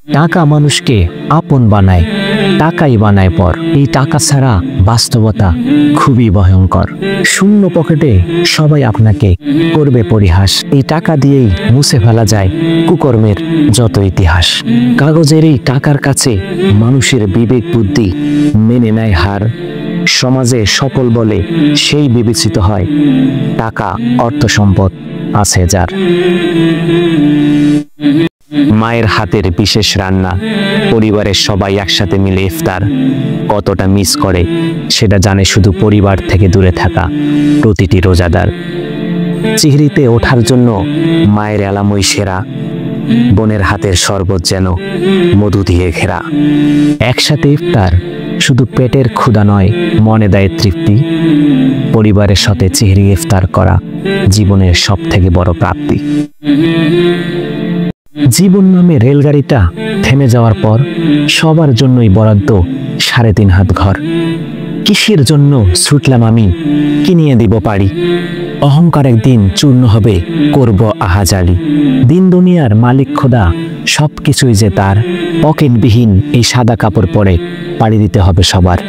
টাকা মানুষকে আপন বানায়, টাকাই বানায় পর। এই টাকা ছাড়া বাস্তবতা খুবই ভয়ঙ্কর। শূন্য পকেটে সবাই আপনাকে করবে পরিহাস। এই টাকা দিয়েই মুছে ফেলা যায় কুকর্মের যত ইতিহাস। কাগজের এই টাকার কাছে মানুষের বিবেক বুদ্ধি মেনে নেয় হার। সমাজে সফল বলে সেই বিবেচিত হয় টাকা অর্থ সম্পদ আছে যার। মায়ের হাতের বিশেষ রান্না, পরিবারের সবাই একসাথে মিলে ইফতার কতটা মিস করে সেটা জানে শুধু পরিবার থেকে দূরে থাকা প্রতিটি রোজাদার। চিহরিতে ওঠার জন্য মায়ের এলামই সেরা, বোনের হাতের শরবত যেন মধু দিয়ে ঘেরা। একসাথে ইফতার শুধু পেটের ক্ষুধা নয়, মনে দেয় তৃপ্তি। পরিবারের সাথে চিহরি ইফতার করা জীবনের সব থেকে বড় প্রাপ্তি। জীবন নামে রেলগাড়িটা থেমে যাওয়ার পর সবার জন্যই বরাদ্দ ৩.৫ হাত ঘর। কিসের জন্য ছুটলাম আমি, কিনিয়ে দিব পারি। অহংকার একদিন চূর্ণ হবে, করব আহাজারি। দিন দুনিয়ার মালিক খোদা, সব কিছুই যে তার। পকেটবিহীন এই সাদা কাপড় পরে পাড়ি দিতে হবে সবার।